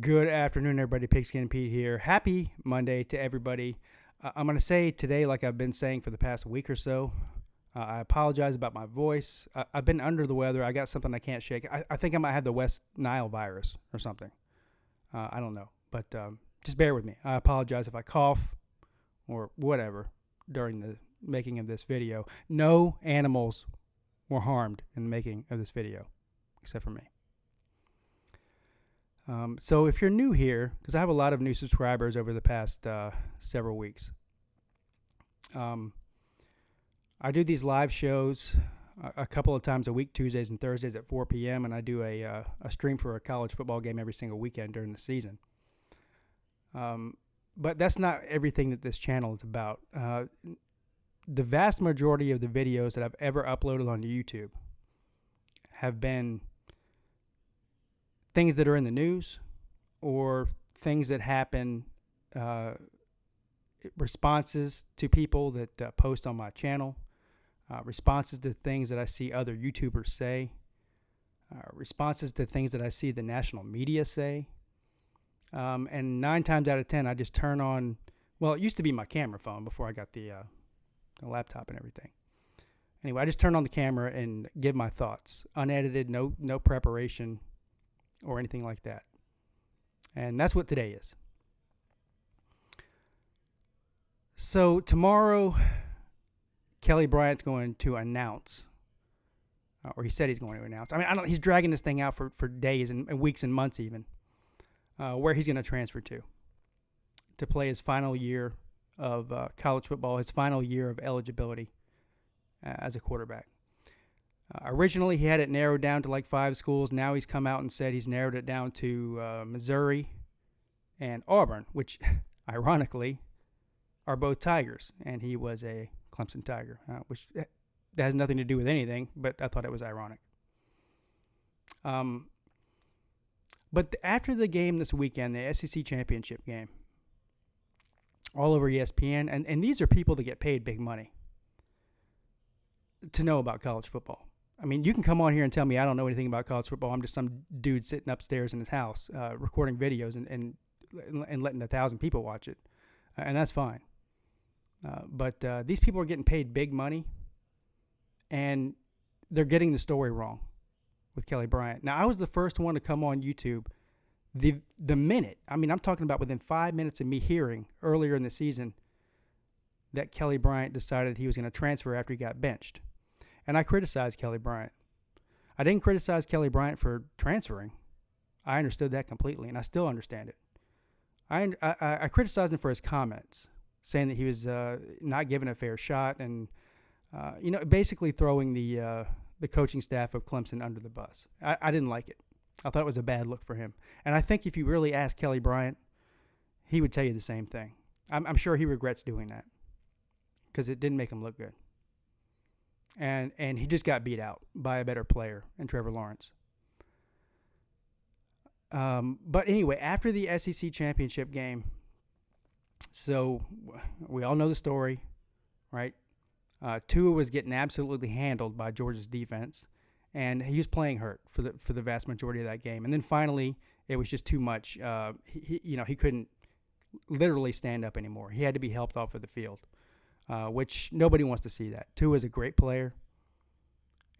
Good afternoon, everybody. Pigskin Pete here. Happy Monday to everybody. I'm going to say today, like I've been saying for the past week or so, I apologize about my voice. I've been under the weather. I got something I can't shake. I think I might have the West Nile virus or something. I don't know. But just bear with me. I apologize if I cough or whatever during the making of this video. No animals were harmed in the making of this video, except for me. So if you're new here, because I have a lot of new subscribers over the past several weeks, I do these live shows a couple of times a week, Tuesdays and Thursdays at 4 p.m., and I do a stream for a college football game every single weekend during the season. But that's not everything that this channel is about. The vast majority of the videos that I've ever uploaded onto YouTube have been things that are in the news or things that happen, responses to people that post on my channel, responses to things that I see other YouTubers say, responses to things that I see the national media say. And 9 times out of 10, I just turn on, well, it used to be my camera phone before I got the laptop and everything. Anyway, I just turn on the camera and give my thoughts, unedited, no preparation or anything like that. And that's what today is. So tomorrow, Kelly Bryant's going to announce, or he said he's going to announce. I mean, he's dragging this thing out for days and weeks and months even, where he's going to transfer to play his final year of college football, his final year of eligibility as a quarterback. Originally, he had it narrowed down to like 5 schools. Now he's come out and said he's narrowed it down to Missouri and Auburn, which, ironically, are both Tigers. And he was a Clemson Tiger, which that has nothing to do with anything, but I thought it was ironic. But after the game this weekend, the SEC championship game, all over ESPN, and these are people that get paid big money to know about college football. I mean, you can come on here and tell me I don't know anything about college football. I'm just some dude sitting upstairs in his house recording videos and letting 1,000 people watch it, and that's fine. But these people are getting paid big money, and they're getting the story wrong with Kelly Bryant. Now, I was the first one to come on YouTube the minute, I mean, I'm talking about within 5 minutes of me hearing earlier in the season that Kelly Bryant decided he was going to transfer after he got benched. And I criticized Kelly Bryant. I didn't criticize Kelly Bryant for transferring. I understood that completely, and I still understand it. I criticized him for his comments, saying that he was not given a fair shot and, basically throwing the coaching staff of Clemson under the bus. I didn't like it. I thought it was a bad look for him. And I think if you really ask Kelly Bryant, he would tell you the same thing. I'm sure he regrets doing that because it didn't make him look good. And he just got beat out by a better player in Trevor Lawrence. But anyway, after the SEC championship game, so we all know the story, right? Tua was getting absolutely handled by Georgia's defense, and he was playing hurt for the vast majority of that game. And then finally, it was just too much. He couldn't literally stand up anymore. He had to be helped off of the field. Which nobody wants to see that. Tua is a great player,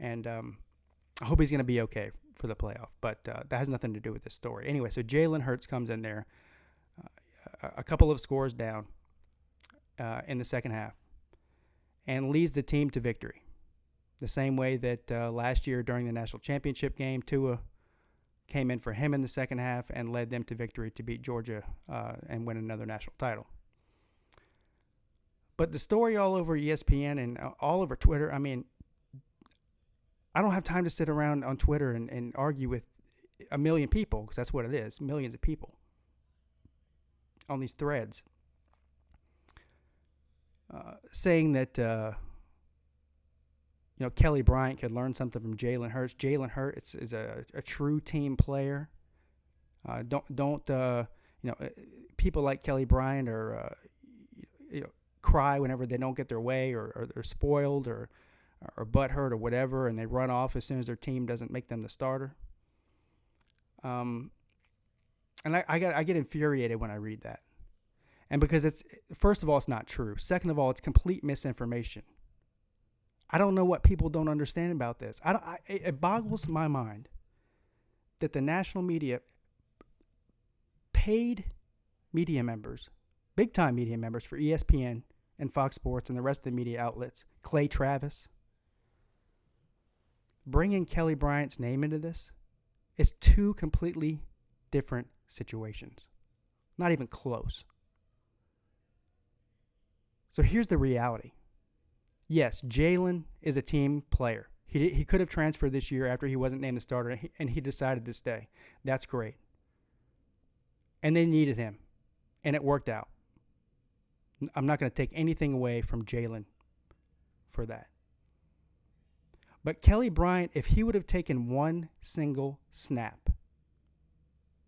and I hope he's going to be okay for the playoff, but that has nothing to do with this story. Anyway, so Jalen Hurts comes in there a couple of scores down in the second half and leads the team to victory. The same way that last year during the national championship game, Tua came in for him in the second half and led them to victory to beat Georgia and win another national title. But the story all over ESPN and all over Twitter, I mean, I don't have time to sit around on Twitter and argue with a million people, because that's what it is, millions of people on these threads, saying that, Kelly Bryant could learn something from Jalen Hurts. Jalen Hurts is a true team player. People like Kelly Bryant are, cry whenever they don't get their way or they're spoiled or butthurt or whatever, and they run off as soon as their team doesn't make them the starter. And I get infuriated when I read that. And because it's, first of all, it's not true. Second of all, it's complete misinformation. I don't know what people don't understand about this. It boggles my mind that the national media, paid media members, big time media members for ESPN and Fox Sports and the rest of the media outlets, Clay Travis, bringing Kelly Bryant's name into this is two completely different situations. Not even close. So here's the reality. Yes, Jalen is a team player. He could have transferred this year after he wasn't named the starter, and he decided to stay. That's great. And they needed him, and it worked out. I'm not going to take anything away from Jalen for that. But Kelly Bryant, if he would have taken one single snap,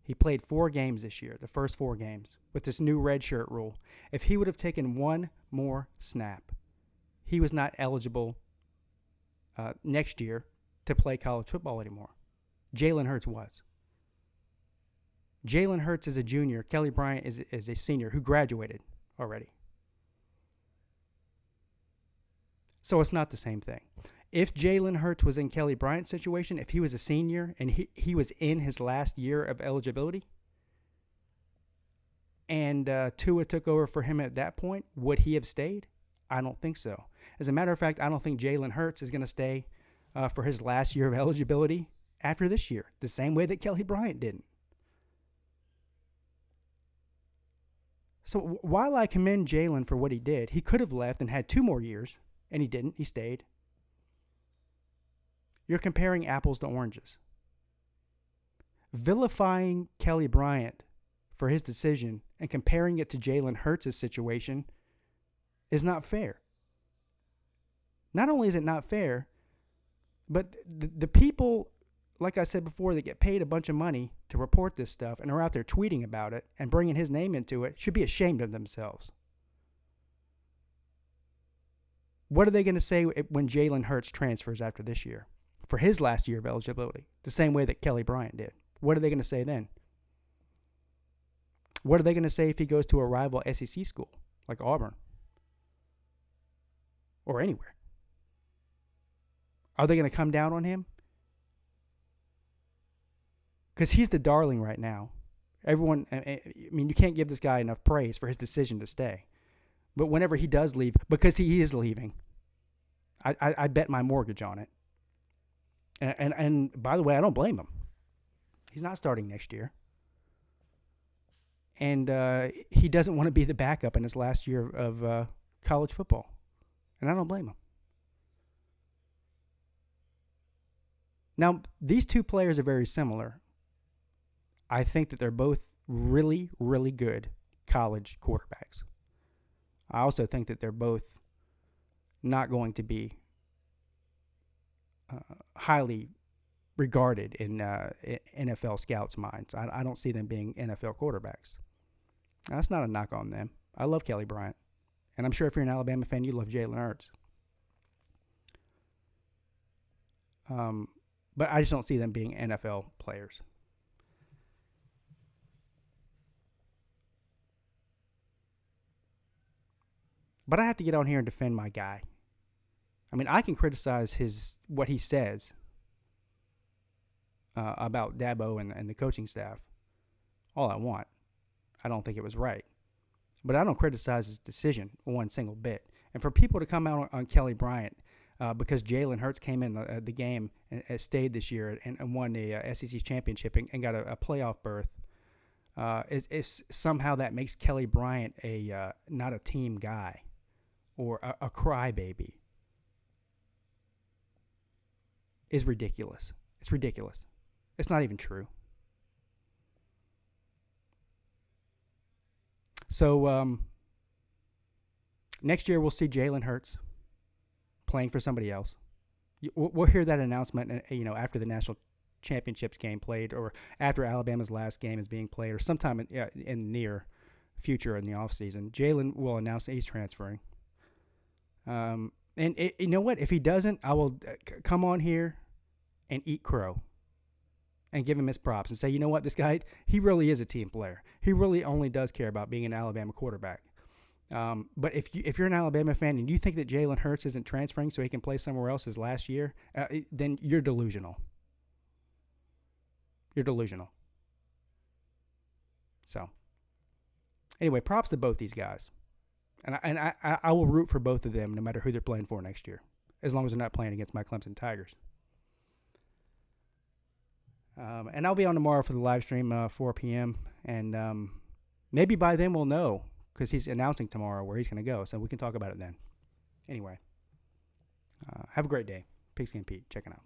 he played 4 games this year, the first 4 games, with this new redshirt rule. If he would have taken one more snap, he was not eligible next year to play college football anymore. Jalen Hurts was. Jalen Hurts is a junior. Kelly Bryant is a senior who graduated already. So it's not the same thing. If Jalen Hurts was in Kelly Bryant's situation, if he was a senior and he was in his last year of eligibility, and Tua took over for him at that point, would he have stayed? I don't think so. As a matter of fact, I don't think Jalen Hurts is going to stay for his last year of eligibility after this year, the same way that Kelly Bryant didn't. So while I commend Jalen for what he did, he could have left and had 2 more years, and he didn't. He stayed. You're comparing apples to oranges. Vilifying Kelly Bryant for his decision and comparing it to Jalen Hurts' situation is not fair. Not only is it not fair, but the people, like I said before, that get paid a bunch of money to report this stuff and are out there tweeting about it and bringing his name into it should be ashamed of themselves. What are they going to say when Jalen Hurts transfers after this year for his last year of eligibility, the same way that Kelly Bryant did? What are they going to say then? What are they going to say if he goes to a rival SEC school like Auburn or anywhere? Are they going to come down on him? Because he's the darling right now. Everyone, I mean, you can't give this guy enough praise for his decision to stay. But whenever he does leave, because he is leaving, I bet my mortgage on it. And by the way, I don't blame him. He's not starting next year. And he doesn't want to be the backup in his last year of college football. And I don't blame him. Now, these two players are very similar. I think that they're both really, really good college quarterbacks. I also think that they're both not going to be highly regarded in NFL scouts' minds. I don't see them being NFL quarterbacks. That's not a knock on them. I love Kelly Bryant. And I'm sure if you're an Alabama fan, you love Jalen Hurts. But I just don't see them being NFL players. But I have to get on here and defend my guy. I mean, I can criticize what he says about Dabo and the coaching staff all I want. I don't think it was right. But I don't criticize his decision one single bit. And for people to come out on Kelly Bryant because Jalen Hurts came in the game and stayed this year and won the SEC championship and got a playoff berth, is somehow that makes Kelly Bryant not a team guy or a crybaby is ridiculous. It's ridiculous. It's not even true. So next year we'll see Jalen Hurts playing for somebody else. We'll hear that announcement, after the national championships game played, or after Alabama's last game is being played, or sometime in the near future in the offseason. Jalen will announce that he's transferring. And you know what? If he doesn't, I will come on here and eat crow and give him his props and say, you know what, this guy, he really is a team player. He really only does care about being an Alabama quarterback. But if you're an Alabama fan and you think that Jalen Hurts isn't transferring so he can play somewhere else his last year, then you're delusional. You're delusional. So, anyway, props to both these guys. And I will root for both of them no matter who they're playing for next year, as long as they're not playing against my Clemson Tigers. And I'll be on tomorrow for the live stream, 4 p.m. And maybe by then we'll know, because he's announcing tomorrow where he's going to go, so we can talk about it then. Anyway, have a great day. Pigskin Pete, checking out.